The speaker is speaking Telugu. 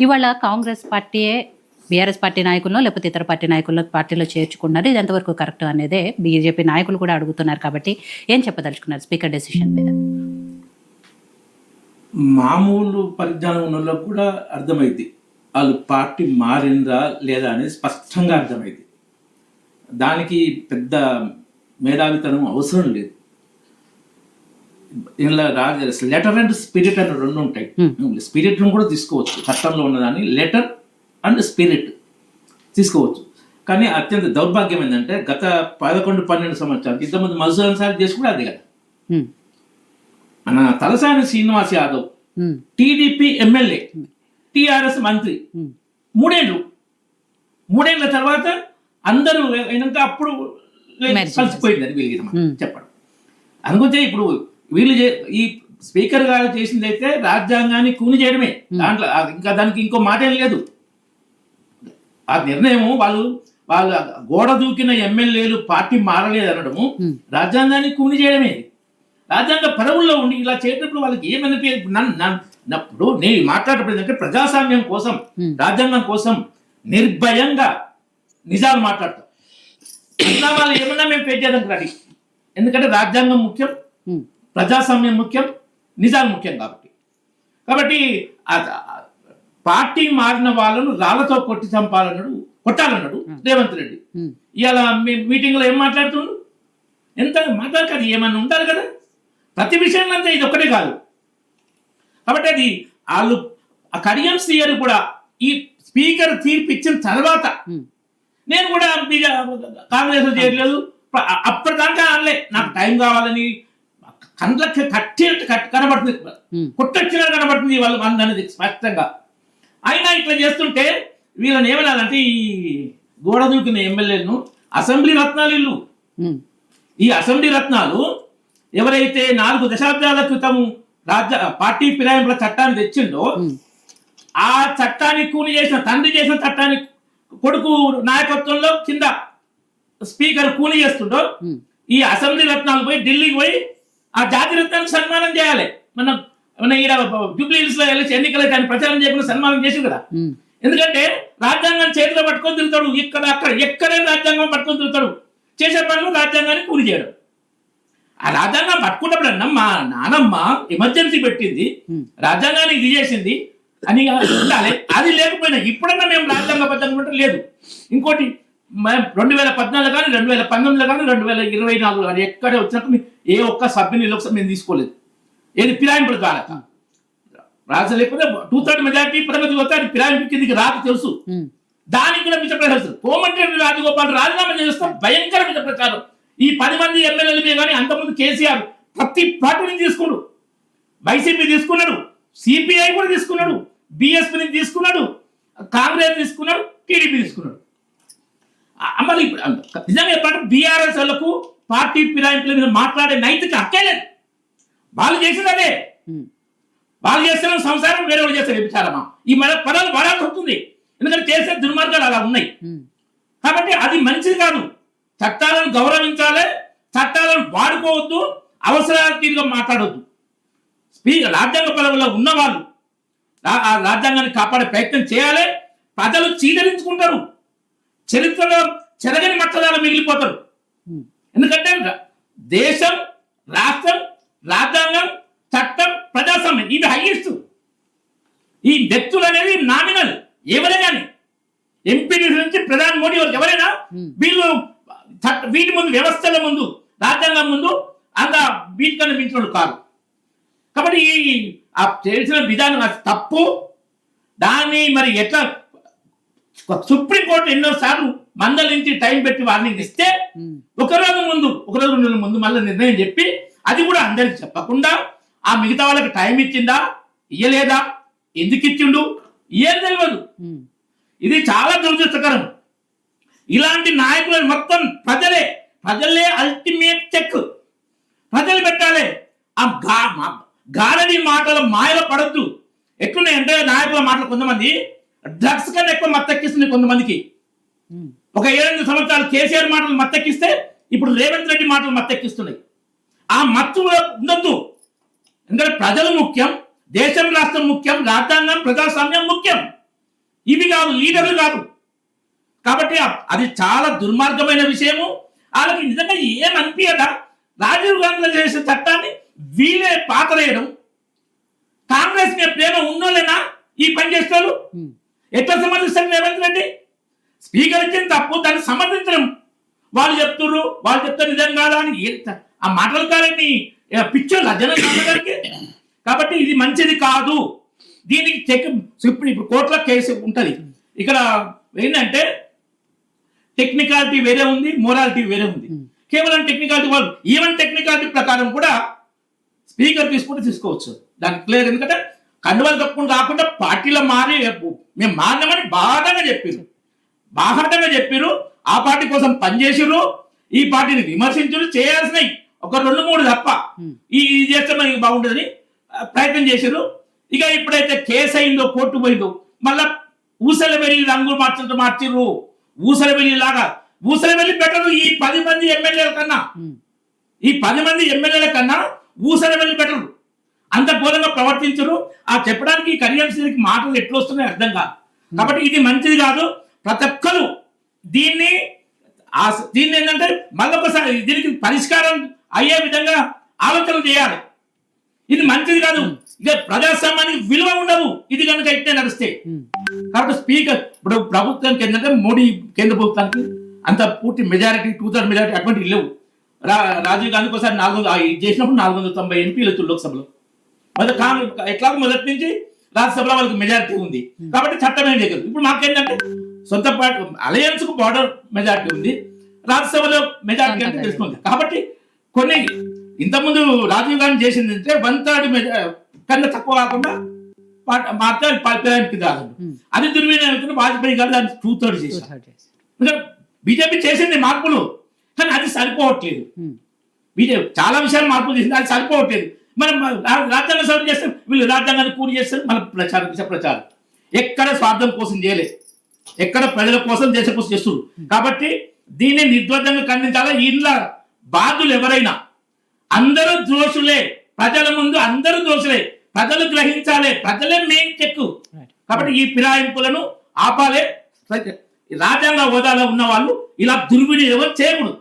ఇవాళ కాంగ్రెస్ పార్టీయే బీఆర్ఎస్ పార్టీ నాయకులను లేకపోతే ఇతర పార్టీ నాయకులను పార్టీలో చేర్చుకున్నారు. ఇది ఎంతవరకు కరెక్ట్ అనేదే బీజేపీ నాయకులు కూడా అడుగుతున్నారు. కాబట్టి ఏం చెప్పదలుచుకున్నారు స్పీకర్ డెసిషన్ మీద? మామూలు పరిజ్ఞానం ఉన్న వాళ్ళకు కూడా అర్థమైంది వాళ్ళు పార్టీ మారిందా లేదా అనేది స్పష్టంగా అర్థమైంది. దానికి పెద్ద మేధావితనం అవసరం లేదు. ఇలా లెటర్ అండ్ స్పిరిట్ అని రెండు ఉంటాయి. స్పిరిట్ను కూడా తీసుకోవచ్చు, చట్టంలో ఉన్నదాన్ని లెటర్ అండ్ స్పిరిట్ తీసుకోవచ్చు. కానీ అత్యంత దౌర్భాగ్యం ఏంటంటే గత 11-12 సంవత్సరాలు ఇంతకుముందు మధుసూదన్ అన్సారీ చేసి కూడా అది కదా. మన Talasani Srinivas Yadav TDP MLA, TRS మంత్రి, 3 ఏళ్ళు. 3 ఏళ్ల తర్వాత అందరూ అయినాక అప్పుడు కలిసిపోయింది అని వీళ్ళు చెప్పడం. అనుకుంటే ఇప్పుడు వీళ్ళు ఈ స్పీకర్ గారు చేసింది అయితే రాజ్యాంగాన్ని కూని చేయడమే. దాంట్లో ఇంకా దానికి ఇంకో మాట ఏం లేదు. ఆ నిర్ణయం వాళ్ళ గోడ దూకిన ఎమ్మెల్యేలు పార్టీ మారలేదు అనడము రాజ్యాంగాన్ని కూని చేయడమే. రాజ్యాంగ పదవుల్లో ఉండి ఇలా చేసినప్పుడు వాళ్ళకి ఏమనిపించినప్పుడు నేను మాట్లాడేటప్పుడు ఏంటంటే ప్రజాస్వామ్యం కోసం, రాజ్యాంగం కోసం నిర్భయంగా నిజాలు మాట్లాడతాం. వాళ్ళు ఏమన్నా మేము ఫేస్ చేయడానికి రెడీ. ఎందుకంటే రాజ్యాంగం ముఖ్యం, ప్రజాస్వామ్యం ముఖ్యం, నిజాలు ముఖ్యం. కాబట్టి పార్టీ మారిన వాళ్ళను రాళ్లతో కొట్టాలన్నాడు రేవంత్ రెడ్డి. ఇవాళ మీటింగ్ లో ఏం మాట్లాడుతుండు? ఎంత మాట్లాడకాదు, ఏమన్నా ఉండాలి కదా. ప్రతి విషయంలో అంతా ఇది ఒక్కటే కాదు. కాబట్టి అది వాళ్ళు కడియం శ్రీయర్ కూడా ఈ స్పీకర్ తీర్పు ఇచ్చిన తర్వాత నేను కూడా కాంగ్రెస్ చేయలేదు. అప్పటిదాకా అనలే నాకు టైం కావాలని. కండ్లకి కట్టినట్టు కనబడుతుంది, కొట్టొచ్చినట్టు కనబడుతుంది వాళ్ళు అనేది స్పష్టంగా. అయినా ఇట్లా చేస్తుంటే వీళ్ళని ఏమనాలంటే ఈ గోడ దూకిన ఎమ్మెల్యేలను అసెంబ్లీ రత్నాలు ఇల్లు. ఈ అసెంబ్లీ రత్నాలు ఎవరైతే 4 దశాబ్దాల క్రితం పార్టీ ఫిరాయింపుల చట్టాన్ని తెచ్చిండో ఆ చట్టాన్ని కూని చేసిన తండ్రి చేసిన చట్టాన్ని కొడుకు నాయకత్వంలో కింద స్పీకర్ కూని చేస్తుండో ఈ అసెంబ్లీ రత్నాలు పోయి ఢిల్లీకి పోయి ఆ జాతి రత్నానికి సన్మానం చేయాలి. మన ఈడ జూబ్లీ హిల్స్ లో వెళ్ళి ఎన్నికలైతే ఆయన ప్రచారం చేయకుండా సన్మానం చేసి కదా. ఎందుకంటే రాజ్యాంగం చేతిలో పట్టుకొని తిరుగుతాడు. ఇక్కడ అక్కడ ఎక్కడైనా రాజ్యాంగం పట్టుకొని తిరుగుతాడు. చేసే పనులు రాజ్యాంగాన్ని కూని చేయడం. ఆ రాజ్యాంగం పట్టుకున్నప్పుడన్నా మా నానమ్మ ఎమర్జెన్సీ పెట్టింది, రాజ్యాంగాన్ని ఇది చేసింది అని ఉండాలి. అది లేకపోయినా ఇప్పుడన్నా మేము రాజ్యాంగబద్ధంగా ఉంటే లేదు. ఇంకోటి 2014 కానీ 2019 కానీ 2024 కానీ ఎక్కడే వచ్చినప్పుడు ఏ ఒక్క సభ్యుని మేము తీసుకోలేదు. ఏది ఫిరాయింపులు కాలేక రాజ్యం లేకపోతే 2/3 మెజార్టీ ప్రగతి వస్తే అది ఫిరాయింపు కిందికి రాక తెలుసు. దానికి కూడా మిత ప్రచారం కోమటిరెడ్డి రాజగోపాల్ రాజీనామా చేస్తాం భయంకర మిత ప్రచారం. ఈ 10 మంది ఎమ్మెల్యేల మీద కానీ అంతకుముందు కేసీఆర్ ప్రతి పార్టీని తీసుకున్నాడు. వైసీపీ తీసుకున్నాడు, సిపిఐ కూడా తీసుకున్నాడు, బిఎస్పీని తీసుకున్నాడు, కాంగ్రెస్ తీసుకున్నాడు, టీడీపీ తీసుకున్నాడు. మరి నిజంగా చెప్పాలంటే బీఆర్ఎస్ వాళ్ళకు పార్టీ ఫిరాయింపుల మీద మాట్లాడే నైతిక హక్కే లేదు. వాళ్ళు చేసింది అదే. వాళ్ళు చేస్తున్న సంసారం వేరే వాళ్ళు చేస్తారు విచారమా. ఈ మన పదాలు వాడాల్సి వస్తుంది. ఎందుకంటే చేసే దుర్మార్గాలు అలా ఉన్నాయి. కాబట్టి అది మంచిది కాదు. చట్టాలను గౌరవించాలి, చట్టాలను వాడుకోవద్దు, అవసరాలు మాట్లాడవద్దు. రాజ్యాంగ పదవుల్లో ఉన్నవాళ్ళు ఆ రాజ్యాంగాన్ని కాపాడే ప్రయత్నం చేయాలి. ప్రజలు చీదరించుకుంటారు, చరిత్రలో చెరగని మట్టదారు మిగిలిపోతారు. ఎందుకంటే దేశం, రాష్ట్రం, రాజ్యాంగం, చట్టం, ప్రజాస్వామ్యం ఇవి హైయెస్ట్. ఈ వ్యక్తులు అనేవి నామినల్. ఎవరైనా కానీ ఎంపీ నుంచి ప్రధాని మోడీ వరకు ఎవరైనా వీళ్ళు వీటి ముందు, వ్యవస్థల ముందు, రాజ్యాంగం ముందు అంత వీటికన్నా మించిన కాదు. కాబట్టి ఆ చేసిన విధానం తప్పు. దాన్ని మరి ఎట్లా సుప్రీంకోర్టు ఎన్నోసార్లు మందలించి టైం పెట్టి వార్నింగ్ ఇస్తే ఒక రోజు 2 రోజుల ముందు మళ్ళీ నిర్ణయం చెప్పి అది కూడా అందరికి చెప్పకుండా ఆ మిగతా వాళ్ళకి టైం ఇచ్చిందా, ఇయ్యలేదా, ఎందుకు ఇచ్చిండు ఏం తెలియదు. ఇది చాలా దురదృష్టకరం. ఇలాంటి నాయకులను మొత్తం ప్రజలే అల్టిమేట్ చెక్. ప్రజలు పెట్టాలి. ఆ గారడి మాటల మాయలో పడద్దు. ఎట్లున్నాయంటే నాయకుల మాటలు కొంతమంది డ్రగ్స్ కన్నా ఎక్కువ మత్తెక్కిస్తుంది కొంతమందికి. ఒక 7-8 సంవత్సరాలు కేసీఆర్ మాటలు మత్తెక్కిస్తే ఇప్పుడు రేవంత్ రెడ్డి మాటలు మత్తెక్కిస్తున్నాయి. ఆ మత్తు ఉండొద్దు. ఎందుకంటే ప్రజలు ముఖ్యం, దేశం రాష్ట్రం ముఖ్యం, రాజ్యాంగం ప్రజాస్వామ్యం ముఖ్యం. ఇవి కాదు, లీడర్లు కాదు. కాబట్టి అది చాలా దుర్మార్గమైన విషయము. వాళ్ళకి నిజంగా ఏమనిపించదా రాజీవ్ గాంధీ చేసిన చట్టాన్ని వీళ్ళే పాతరేయడం. కాంగ్రెస్ మీద ప్రేమ ఉన్నోళ్ళేనా ఈ పని చేస్తారు? ఎట్లా సమర్థిస్తారు రేవంత్ రెడ్డి? స్పీకర్ ఇచ్చిన తప్పు, దాన్ని సమర్థించడం. వాళ్ళు చెప్తారు నిజం కాదా అని ఆ మాటలు కాదని పిచ్చోళ్ళు జనం కావడానికి. కాబట్టి ఇది మంచిది కాదు. దీనికి ఇప్పుడు కోర్టులో కేసు ఉంటుంది. ఇక్కడ ఏంటంటే టెక్నికాలిటీ వేరే ఉంది, మోరాలిటీ వేరే ఉంది. కేవలం టెక్నికాలిటీ వాళ్ళు ఈవెన్ టెక్నికాలిటీ ప్రకారం కూడా స్పీకర్ తీసుకోవచ్చు. దానికి క్లియర్. ఎందుకంటే కండువాలు కప్పుకుని కాకుండా పార్టీలో మారి మేము మారినామని బాహాటంగా చెప్పారు. ఆ పార్టీ కోసం పనిచేసారు, ఈ పార్టీని విమర్శించారు. చేయాల్సినవి ఒక 2-3 తప్ప ఈ చేస్తే మనకి బాగుంటుందని ప్రయత్నం చేశారు. ఇక ఇప్పుడైతే కేసు అయిందో, కోర్టు పోయిందో, మళ్ళా ఊసల వెళ్ళి రంగులు మార్చిర్రు. ఊసల వెళ్ళి లాగా ఊసల వెళ్ళి బెటరు ఈ 10 మంది ఎమ్మెల్యేల కన్నా, ఈ 10 మంది ఎమ్మెల్యేల కన్నా ఊసల వెళ్ళి బెటరు. అంత ఘోరంగా ప్రవర్తించరు. ఆ చెప్పడానికి కళ్యాణ్ మాటలు ఎట్లా వస్తున్నాయి అర్థం కాదు. కాబట్టి ఇది మంచిది కాదు. ప్రతి ఒక్కరు దీన్ని ఏంటంటే మళ్ళొకసారి దీనికి పరిష్కారం అయ్యే విధంగా ఆలోచన చేయాలి. ఇది మంచిది కాదు. ఇక ప్రజాస్వామ్యానికి విలువ ఉండదు ఇది కనుక ఇట్టే నడిస్తే. కాబట్టి స్పీకర్ ఇప్పుడు ప్రభుత్వానికి ఏంటంటే మోడీ కేంద్ర ప్రభుత్వానికి అంత పూర్తి మెజారిటీ 2/3 మెజారిటీ అటువంటివి లేవు. రాజీవ్ గాంధీకి ఒకసారి 400 చేసినప్పుడు 490 ఎంపీలు వచ్చారు లోక్సభలో. ఎట్లాగో మొదటి నుంచి రాజ్యసభలో వాళ్ళకి మెజారిటీ ఉంది కాబట్టి చట్టం ఏం చేయగలరు. ఇప్పుడు మాకేంటంటే సొంత పార్టీ అలయన్స్ కు బార్డర్ మెజారిటీ ఉంది, రాజ్యసభలో మెజారిటీ అంటే తెలుస్తుంది. కాబట్టి కొన్ని ఇంతకుముందు రాజీవ్ గాంధీ చేసింది అంటే 1/3 కన్నా తక్కువ కాకుండా మార్చాలి రాదు. అది దుర్వినియోగం. వాజ్పేయి గారు దాన్ని 2/3 చేశారు. బీజేపీ చేసింది మార్పులు, కానీ అది సరిపోవట్లేదు. బీజేపీ చాలా విషయాలు మార్పులు చేసింది, అది సరిపోవట్లేదు. మనం రాజ్యాంగ సవరణ చేస్తాం, వీళ్ళు రాజ్యాంగాన్ని కూలి చేస్తారు, మన ప్రచారం ఎక్కడ స్వార్థం కోసం చేయలేదు, ఎక్కడ ప్రజల కోసం దేశం కోసం చేస్తున్నారు. కాబట్టి దీన్ని నిర్ద్వందంగా ఖండించాలా. ఇంట్లో బాధ్యులు ఎవరైనా అందరూ దోషులే, ప్రజల ముందు అందరూ దోషులే, ప్రజలు గ్రహించాలి, ప్రజలే మెయిన్ చెక్కు. కాబట్టి ఈ ఫిరాయింపులను ఆపాలే. రాజ్యాంగ హోదాలో ఉన్న వాళ్ళు ఇలా దుర్వినియోగం చేయకూడదు.